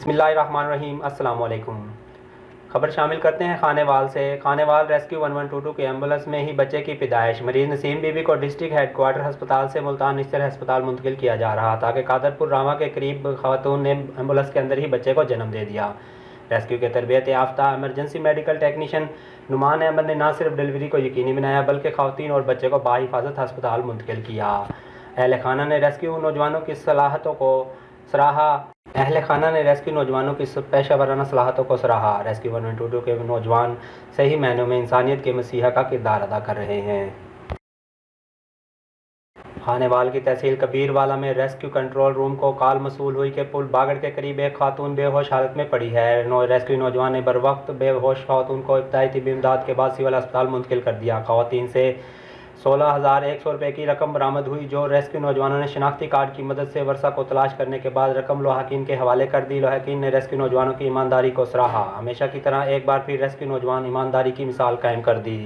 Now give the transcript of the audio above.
बिस्मिल्लाहिर्रहमानिर्रहीम। अस्सलाम वालेकुम। खबर शामिल करते हैं खानेवाल से। खानेवाल रेस्क्यू 1122 के एम्बुलेंस में ही बच्चे की पैदाइश। मरीज नसीम बीबी को डिस्ट्रिक्ट हेडक्वार्टर अस्पताल से मुल्तान निश्चर अस्पताल मुंतकिल किया जा रहा था कि कादरपुर रामा के करीब खातून ने एम्बुलेंस के अंदर ही बच्चे को जन्म दे दिया। रेस्क्यू के तरबियत याफ्ता emergency medical technician Numan Ahmed ने न सिर्फ डिलीवरी को यकीनी बनाया बल्कि खातून और बच्चे को बाहिफाजत अस्पताल मुंतकिल किया। अहल खाना ने रेस्क्यू नौजवानों की सलाहतों को सराहा। पेशेवराना सलाहतों को सराहा। रेस्क्यू 122 के नौजवान सही मायनों में इंसानियत के मसीहा का किरदार अदा कर रहे हैं। खानेवाल की तहसील कबीरवाला में रेस्क्यू कंट्रोल रूम को कॉल मसूल हुई कि पुल बागड़ के करीब एक खातून बेहोश हालत में पड़ी है। रेस्क्यू नौजवान ने बरवक्त बेहोश खातून को इब्तदाई तिब्बी इमदाद के बाद सिविल अस्पताल मुंतकिल कर दिया। खातून से 16,100 रुपये की रकम बरामद हुई, जो रेस्क्यू नौजवानों ने शनाख्ती कार्ड की मदद से वर्षा को तलाश करने के बाद रकम लोहाकीन के हवाले कर दी। लोहाकीन ने रेस्क्यू नौजवानों की ईमानदारी को सराहा। हमेशा की तरह एक बार फिर रेस्क्यू नौजवान ईमानदारी की मिसाल कायम कर दी।